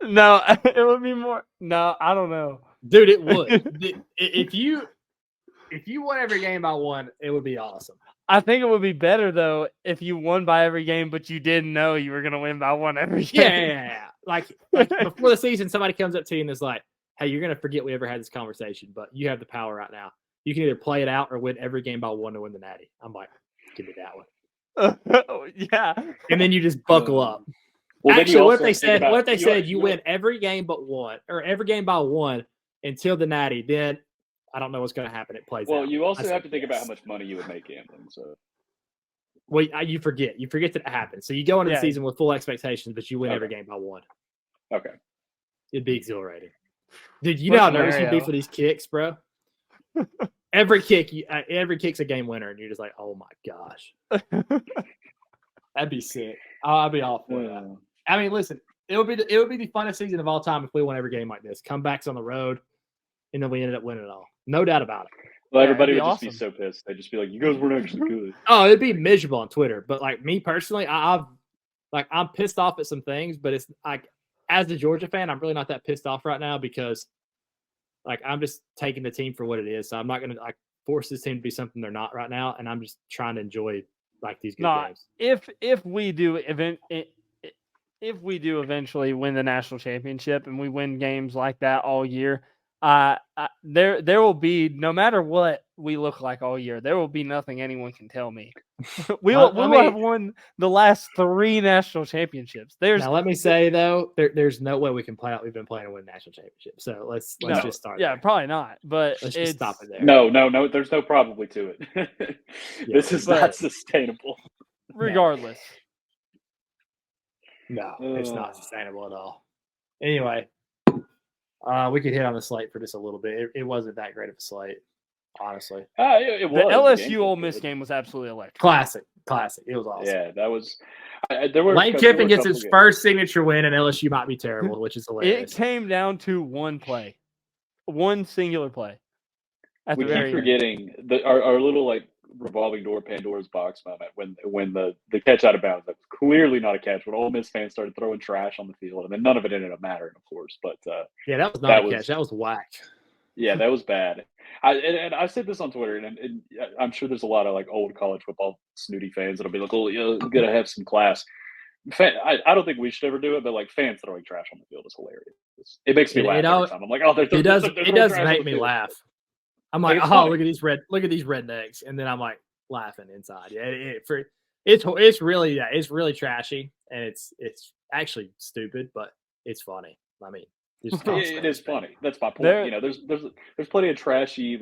No, it would be more. No, I don't know, dude. It would. If you won every game by 1, it would be awesome. I think it would be better though if you won by every game, but you didn't know you were going to win by 1 every game. Yeah. Like before the season, somebody comes up to you and is like, "Hey, you're going to forget we ever had this conversation, but you have the power right now. You can either play it out or win every game by 1 to win the Natty." I'm like, "Give me that one." Yeah. And then you just buckle up. Well, actually, what if they said you win every game but 1, or every game by 1 until the Natty? Then I don't know what's going to happen. It plays out. Well, you also have to think about how much money you would make gambling. So, well, you forget that it happens. So you go into the season with full expectations, but you win every game by 1. Okay, it'd be exhilarating, dude. You know how nervous you'd be for these kicks, bro. Every kick's a game winner, and you're just like, oh my gosh, that'd be sick. I'd be all for that. I mean, listen, it would be the funnest season of all time if we won every game like this. Comebacks on the road, and then we ended up winning it all. No doubt about it. Well, everybody would just be so pissed. They'd just be like, "You guys weren't actually good." Oh, it'd be miserable on Twitter. But me personally, I'm pissed off at some things. But it's as a Georgia fan, I'm really not that pissed off right now because I'm just taking the team for what it is. So I'm not gonna force this team to be something they're not right now, and I'm just trying to enjoy these good games. If we do eventually win the national championship and we win games like that all year, there will be, no matter what we look like all year, there will be nothing anyone can tell me. we will have won the last 3 national championships. Now let me say though, there's no way we can play out. We've been playing to win national championships. So let's just start. Yeah, probably not. But let's just stop it there. No. There's no probably to it. This is not sustainable. Regardless. No, it's not sustainable at all. Anyway, we could hit on the slate for just a little bit. It wasn't that great of a slate, honestly. It was. The LSU Ole Miss game was absolutely electric. Classic. It was awesome. Yeah, that was. Lane Kiffin gets his first signature win, and LSU might be terrible, which is hilarious. It came down to one play, one singular play. We keep forgetting our little revolving door Pandora's box moment when the catch out of bounds. That's clearly not a catch. When Ole Miss fans started throwing trash on the field, and then none of it ended up mattering, of course. But that was not a catch. That was whack. Yeah, that was bad. I said this on Twitter, and I'm sure there's a lot of old college football snooty fans that'll be like, "Oh, you gotta have some class." I don't think we should ever do it, but fans throwing trash on the field is hilarious. It makes me laugh every time. I'm like, "Oh, it does make me laugh." I'm like, "Oh, look at these rednecks," and then I'm laughing inside. Yeah, it's really trashy, and it's actually stupid, but it's funny. I mean, it is funny. That's my point. There's plenty of trashy,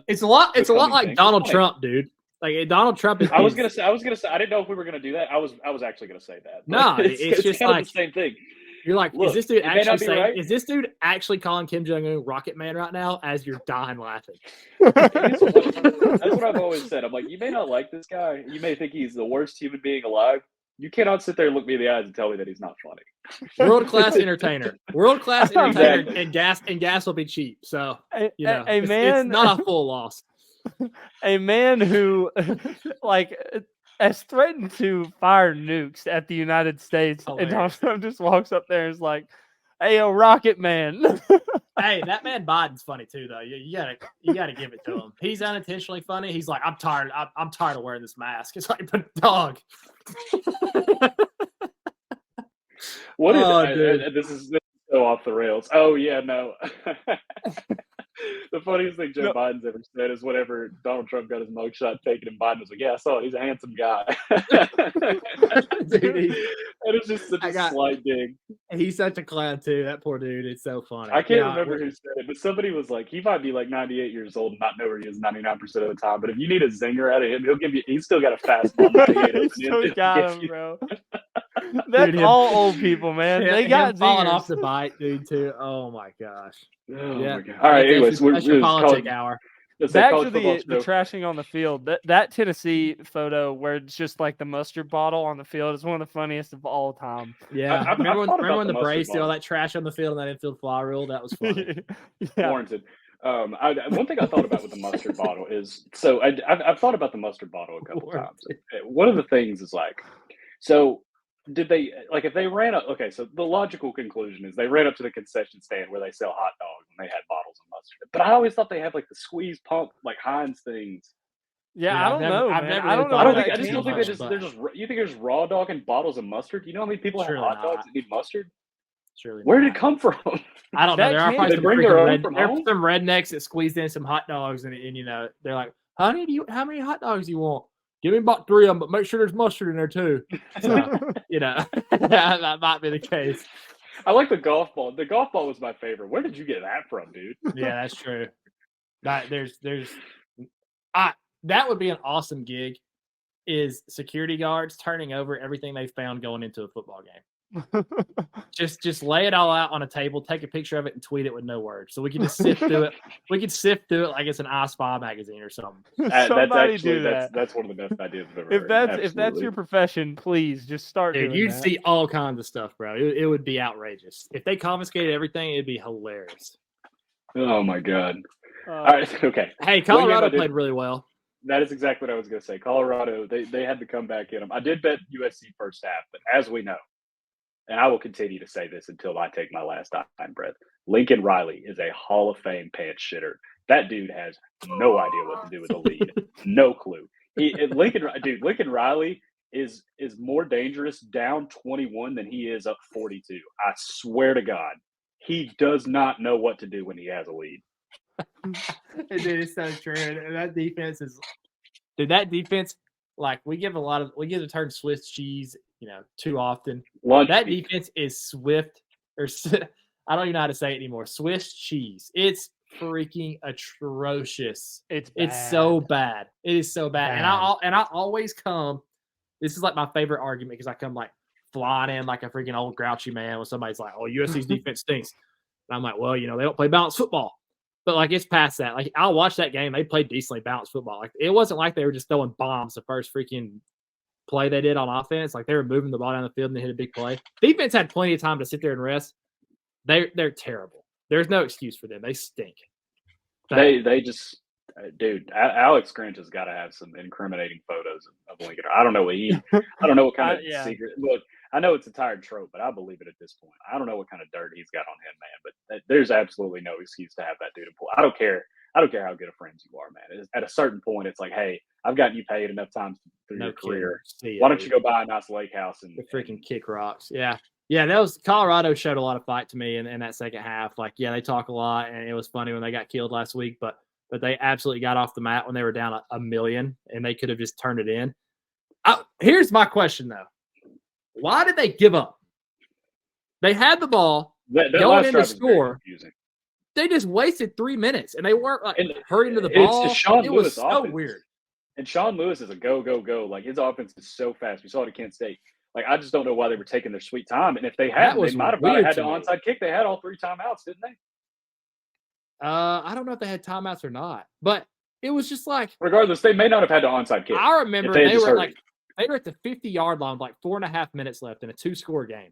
it's a lot like Donald Trump, dude. Donald Trump is. I was gonna say. I didn't know if we were gonna do that. I was actually gonna say that. No, it's just kind of the same thing. You're like, look, is this dude actually saying? Right? Is this dude actually calling Kim Jong-un Rocket Man right now? As you're dying laughing. That's what I've always said. I'm like, you may not like this guy. You may think he's the worst human being alive. You cannot sit there and look me in the eyes and tell me that he's not funny. World class entertainer. World class entertainer, Exactly. and gas will be cheap. So man, it's not a full loss. A man who like has threatened to fire nukes at the United States, and Donald Trump just walks up there and is like, "Hey, yo, Rocket Man." Hey, that man Biden's funny too, though. You gotta give it to him. He's unintentionally funny. He's like, I'm tired of wearing this mask. It's like, but dog. This is so off the rails. Oh yeah, no. The funniest thing Joe Biden's ever said is whenever Donald Trump got his mugshot taken and Biden was like, "Yeah, I saw it. He's a handsome guy." Dude, that is just such a slight dig. He's such a clown too. That poor dude. It's so funny. I can't remember who said it, but somebody was like, he might be like 98 years old and not know where he is 99% of the time. But if you need a zinger out of him, he'll give you. He's still got a fastball. Still got him, bro. That's dude, all old people, man. They got falling off the bite, dude. Too. Oh my gosh. Oh my God. All right. Anyways, that's your politic hour. Back to the trashing on the field. That Tennessee photo where it's just like the mustard bottle on the field is one of the funniest of all time. Yeah. Remember when the Braves did all that trash on the field and that infield fly rule? That was funny. Warranted. One thing I thought about with the mustard bottle is, so I've thought about the mustard bottle a couple times. One of the things is like, so did they, like, if they ran up, okay, so the logical conclusion is they ran up to the concession stand where they sell hot dogs and they had bottles of mustard. But I always thought they had like the squeeze pump, like Heinz things. Yeah, I don't know. I just don't think they're just, you think they're just raw dogging bottles of mustard? You know how many people have hot dogs that need mustard? Surely Where did it come from? I don't know. There are probably some rednecks that squeezed in some hot dogs and you know, they're like, honey, how many hot dogs do you want? Give me about 3 of them, but make sure there's mustard in there too. So, you know, that might be the case. I like the golf ball. The golf ball was my favorite. Where did you get that from, dude? Yeah, that's true. That would be an awesome gig. Is security guards turning over everything they found going into a football game. just lay it all out on a table, take a picture of it, and tweet it with no words. So we can just sift through it. We could sift through it like it's an iSpy magazine or something. That's one of the best ideas I've ever heard. If that's your profession, please just start. Dude, you'd see all kinds of stuff, bro. It would be outrageous. If they confiscated everything, it'd be hilarious. Oh my God. All right, okay. Hey, Colorado played really well. That is exactly what I was going to say. Colorado, they had to come back in them. I did bet USC first half, but as we know, and I will continue to say this until I take my last dying breath, Lincoln Riley is a Hall of Fame pants shitter. That dude has no idea what to do with the lead. No clue. Lincoln Riley is more dangerous down 21 than he is up 42. I swear to God, he does not know what to do when he has a lead. Dude, it's so true. And that defense is, that defense, like we give the term Swiss cheese, you know, too often. That defense is swift, or I don't even know how to say it anymore. Swiss cheese. It's freaking atrocious. It's so bad. It is so bad. And I always come. This is like my favorite argument because I come like flying in like a freaking old grouchy man when somebody's like, "Oh, USC's defense stinks," and I'm like, "Well, you know, they don't play balanced football." But like it's past that. Like I'll watch that game. They played decently balanced football. Like it wasn't like they were just throwing bombs the first freaking play they did on offense. Like they were moving the ball down the field and they hit a big play. Defense had plenty of time to sit there and rest. They're terrible. There's no excuse for them. They stink. They just, dude. Alex Grinch has got to have some incriminating photos of Lincoln. I don't know what kind of secret. Look, I know it's a tired trope, but I believe it at this point. I don't know what kind of dirt he's got on him, man. But there's absolutely no excuse to have that dude in pull. I don't care how good of friends you are, man. At a certain point, it's like, hey, I've gotten you paid enough times through your career. Why don't you go buy a nice lake house and freaking kick rocks? Yeah. Yeah, that was Colorado showed a lot of fight to me in that second half. Like, yeah, they talk a lot, and it was funny when they got killed last week, but they absolutely got off the mat when they were down a million, and they could have just turned it in. Here's my question, though. Why did they give up? They had the ball going in to score. They just wasted 3 minutes, and they weren't like hurrying to the ball. It was so weird. And Sean Lewis is a go. Like his offense is so fast. We saw it at Kent State. Like I just don't know why they were taking their sweet time. And if they hadn't, they might have had the onside kick. They had all 3 timeouts, didn't they? I don't know if they had timeouts or not, but it was just like regardless, they may not have had the onside kick. I remember they were like They were at the 50-yard line, with like 4.5 minutes left in a 2-score game.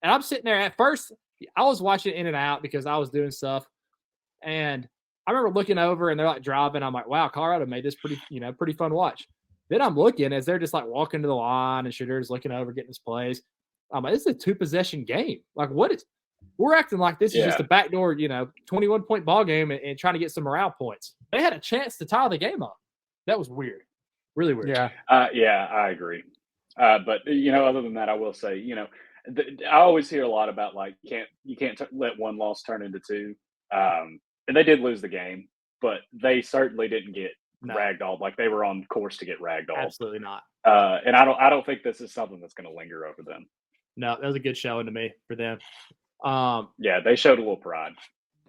And I'm sitting there at first, I was watching in and out because I was doing stuff. And I remember looking over and they're like driving. I'm like, wow, Colorado made this pretty fun watch. Then I'm looking as they're just like walking to the line and Shedder's looking over, getting his plays. I'm like, this is a 2-possession game. Like, we're acting like this is just a backdoor, 21-point ball game and trying to get some morale points. They had a chance to tie the game up. That was weird. Really weird. Yeah. I agree. But other than that, I will say, I always hear a lot about like you can't let one loss turn into two. And they did lose the game, but they certainly didn't get ragdolled. Like they were on course to get ragdolled. Absolutely not. And I don't think this is something that's going to linger over them. No, that was a good showing to me for them. Yeah, they showed a little pride.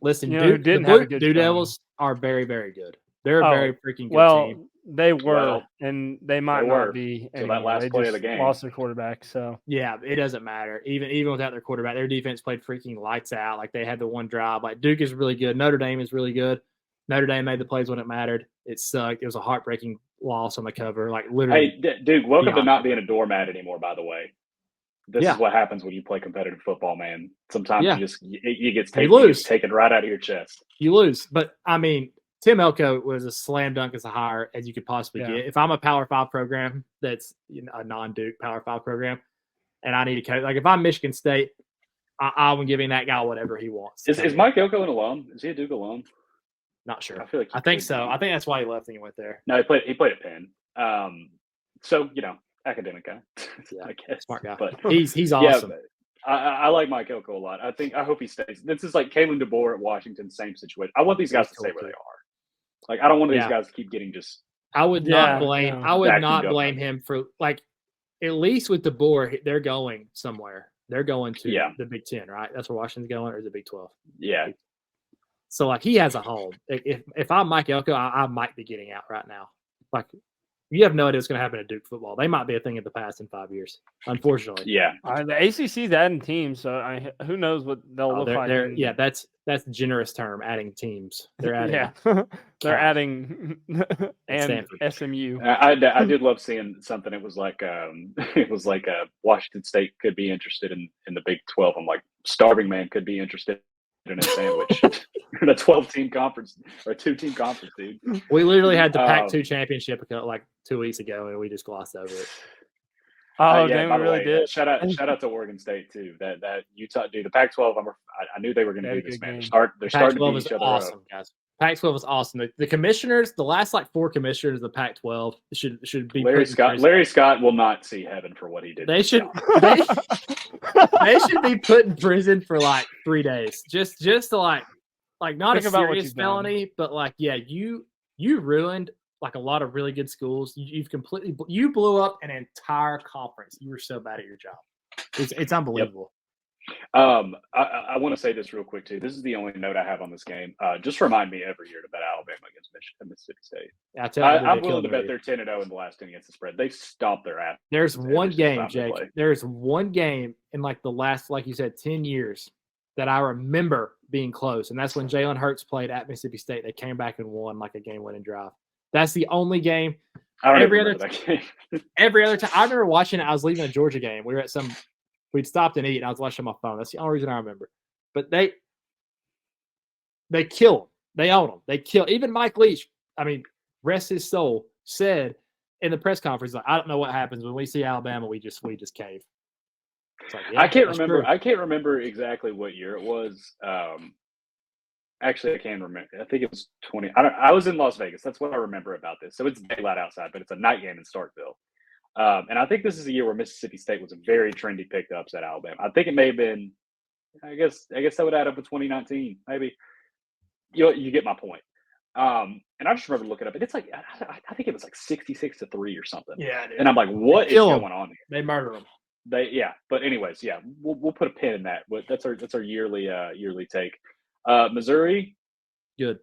Listen, the Blue Devils are very, very good. They're a very freaking good team. They were, and they might not be. So that last play of the game lost their quarterback. So yeah, it doesn't matter. Even without their quarterback, their defense played freaking lights out. Like they had the one drive. Like Duke is really good. Notre Dame is really good. Notre Dame made the plays when it mattered. It sucked. It was a heartbreaking loss on the cover. Like literally. Hey, Duke, welcome to not being a doormat anymore. By the way, this is what happens when you play competitive football, man. Sometimes you get taken right out of your chest. You lose, but I mean. Tim Elko was a slam dunk as a hire as you could possibly get. If I'm a Power 5 program that's a non-Duke Power 5 program, and I need to coach, like if I'm Michigan State, I'm giving that guy whatever he wants. Is Mike Elko an alum? Is he a Duke alum? Not sure. I think so. I think that's why he left and he went there. No, he played at Penn. So academic guy. Yeah, I guess smart guy. But he's awesome. I like Mike Elko a lot. I hope he stays. This is like Kalen DeBoer at Washington, same situation. I want these guys to stay where they are. Like I don't want these guys to keep getting just. I would not blame him for like, at least with DeBoer, they're going somewhere. They're going to the Big Ten, right? That's where Washington's going, or is it Big 12? Yeah. So like he has a home. If I'm Mike Elko, I might be getting out right now. Like you have no idea what's going to happen to Duke football. They might be a thing of the past in 5 years, unfortunately. Yeah. The ACC's adding teams, so who knows what they'll look like. That's a generous term, adding teams. They're adding. They're adding and SMU. I did love seeing something. It was like Washington State could be interested in the Big 12. I'm like, Starving Man could be interested in a sandwich. In a 12-team conference or a 2-team conference, dude. We literally had the Pac-2 championship like 2 weeks ago, and we just glossed over it. Oh, damn, we really did. Shout out to Oregon State too. That Utah, dude. The Pac-12. I knew they were going to do this, man. They're starting to beat each other awesome, up. Guys. Pac-12 was awesome. The commissioners, the last like 4 commissioners of the Pac-12 should be Larry Scott will not see heaven for what he did. They should they should be put in prison for like 3 days. Just to like not a serious felony, but like you ruined like a lot of really good schools. You blew up an entire conference. You were so bad at your job. It's unbelievable. I want to say this real quick too. This is the only note I have on this game. Just remind me every year to bet Alabama against Mississippi State. I'm willing to bet they're 10-0 in the last 10 against the spread. They stomped their ass. There's one game, Jake. There's one game in like the last, like you said, 10 years that I remember being close, and that's when Jalen Hurts played at Mississippi State. They came back and won like a game-winning drive. That's the only game. Every other time, I remember watching it. I was leaving a Georgia game. We'd stopped and eat, and I was watching on my phone. That's the only reason I remember. But they kill them. They own them. They kill. Even Mike Leach, I mean, rest his soul, said in the press conference, like, I don't know what happens when we see Alabama. We just cave. Like, I can't remember. True. I can't remember exactly what year it was. Actually, I can remember. I think it was 20. I was in Las Vegas. That's what I remember about this. So it's daylight outside, but it's a night game in Starkville. And I think this is a year where Mississippi State was a very trendy pick to upset Alabama. I think it may have been. I guess that would add up with 2019, maybe. You get my point. And I just remember looking up, and it's like I think it was like 66-3 or something. Yeah, dude. And I'm like, what is going on here? They murder them. But anyways, we'll put a pin in that. But that's our yearly take. Missouri, good.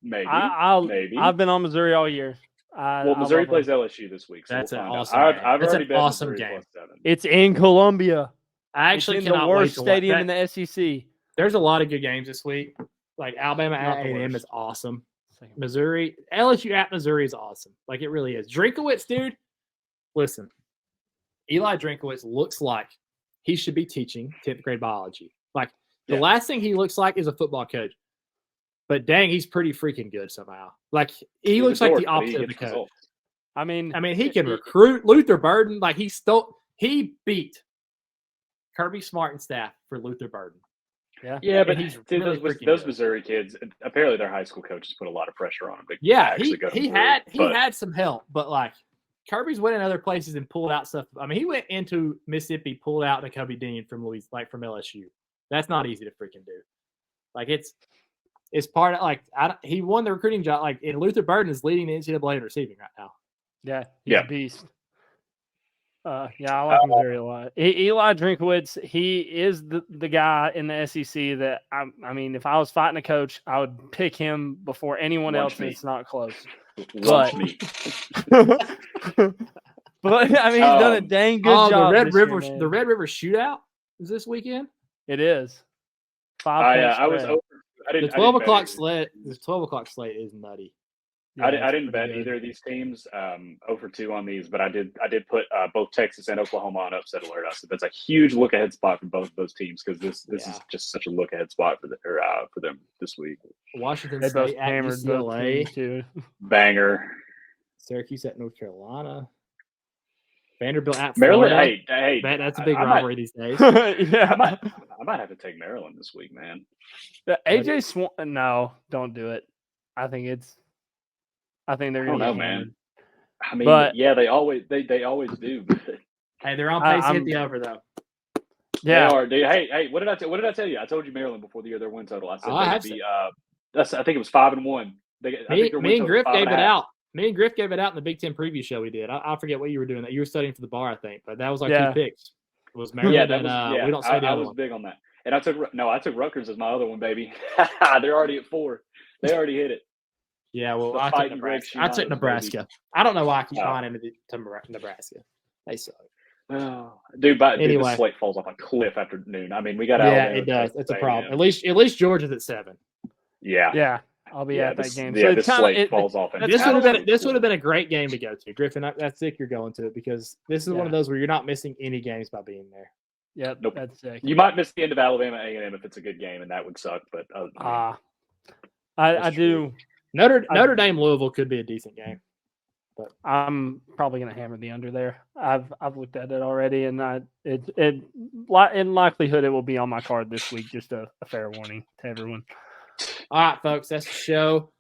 Maybe. I've been on Missouri all year. Missouri plays LSU this week. So that's an awesome. I've already been awesome Missouri game. +7. It's in Columbia. I actually it's in the worst stadium in the SEC. There's a lot of good games this week. Like Alabama at A&M is awesome. Missouri, LSU at Missouri is awesome. Like it really is. Drinkowitz, dude. Listen, Eli Drinkowitz looks like he should be teaching 10th grade biology. Like the Yeah. last thing he looks like is a football coach. But dang, he's pretty freaking good somehow. Like he He's looks a like dork, the but he opposite of the gets coach. results. I mean, He can recruit Luther Burden. Like he beat Kirby Smart and staff for Luther Burden. Yeah, but he's see, really those freaking good. Missouri kids, apparently their high school coaches put a lot of pressure on them. Yeah, actually go to he Missouri, had some help, but like Kirby's went in other places and pulled out stuff. I mean, he went into Mississippi, pulled out Nakobe Dean from from LSU. That's not easy to freaking do. Like it's part of like he won the recruiting job. Like and Luther Burden is leading the NCAA in receiving right now. Yeah, he's a beast. I like Missouri a lot. Eli Drinkowitz, he is the guy in the SEC that I mean, if I was fighting a coach, I would pick him before anyone else that's not close. But, but I mean, he's done a dang good job. The Red River shootout is this weekend. It is. I was over. The 12 o'clock slate. The 12 o'clock slate is nutty. Yeah, I didn't bet either of these teams. 0-2 on these, but I did put both Texas and Oklahoma on upset alert. I said that's a huge look ahead spot for both of those teams because this is just such a look ahead spot for them this week. Washington They both State at hammered UCLA. too. Banger. Syracuse at North Carolina. Vanderbilt at Maryland. Florida. Hey, that's a big rivalry these days. Yeah, I might have to take Maryland this week, man. AJ Swan. No, don't do it. I think they're going to get man. I mean, but, yeah, they always do. But hey, they're on pace to hit the over though. Yeah, they are. Dude. Hey, what did I tell you? I told you Maryland before the year their win total. I said they'd be. I think it was 5-1. Me and Griff gave it out. Me and Griff gave it out in the Big Ten preview show we did. I forget what you were doing. That you were studying for the bar, I think, but that was our two picks. It was Maryland and we don't say I was big on that. And I took Rutgers as my other one, baby. They're already at 4. They already hit it. Yeah, well, I took Nebraska. Baby. I don't know why I keep buying into Nebraska. They suck. Oh, dude, anyway, the slate falls off a cliff after noon. I mean, we got it does. It's a problem. At least Georgia's at 7. Yeah. I'll be at that game. Yeah, so this slate falls off. This would have been a great game to go to, Griffin. That's sick. You're going to it because this is one of those where you're not missing any games by being there. Yeah, nope. That's sick. You might miss the end of Alabama A&M if it's a good game, and that would suck. But I do. Notre Dame Louisville could be a decent game, but I'm probably going to hammer the under there. I've looked at it already, and in likelihood it will be on my card this week. Just a fair warning to everyone. All right, folks, that's the show.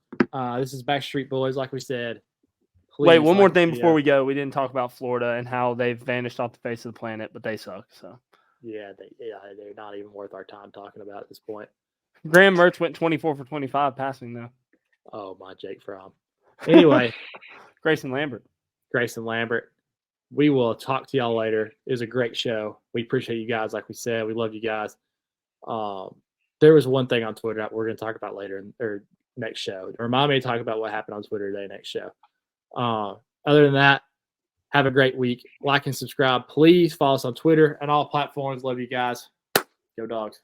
This is Backstreet Boys, like we said. Wait, one more thing before we go. We didn't talk about Florida and how they've vanished off the face of the planet, but they suck. So they're not even worth our time talking about at this point. Graham Mertz went 24 for 25 passing though. Oh my, Jake Fromm. Anyway, Grayson Lambert. We will talk to y'all later. It was a great show. We appreciate you guys. Like we said, we love you guys. There was one thing on Twitter that we're going to talk about later or next show. Remind me to talk about what happened on Twitter today next show. Other than that, have a great week. Like and subscribe. Please follow us on Twitter and all platforms. Love you guys. Go Dogs.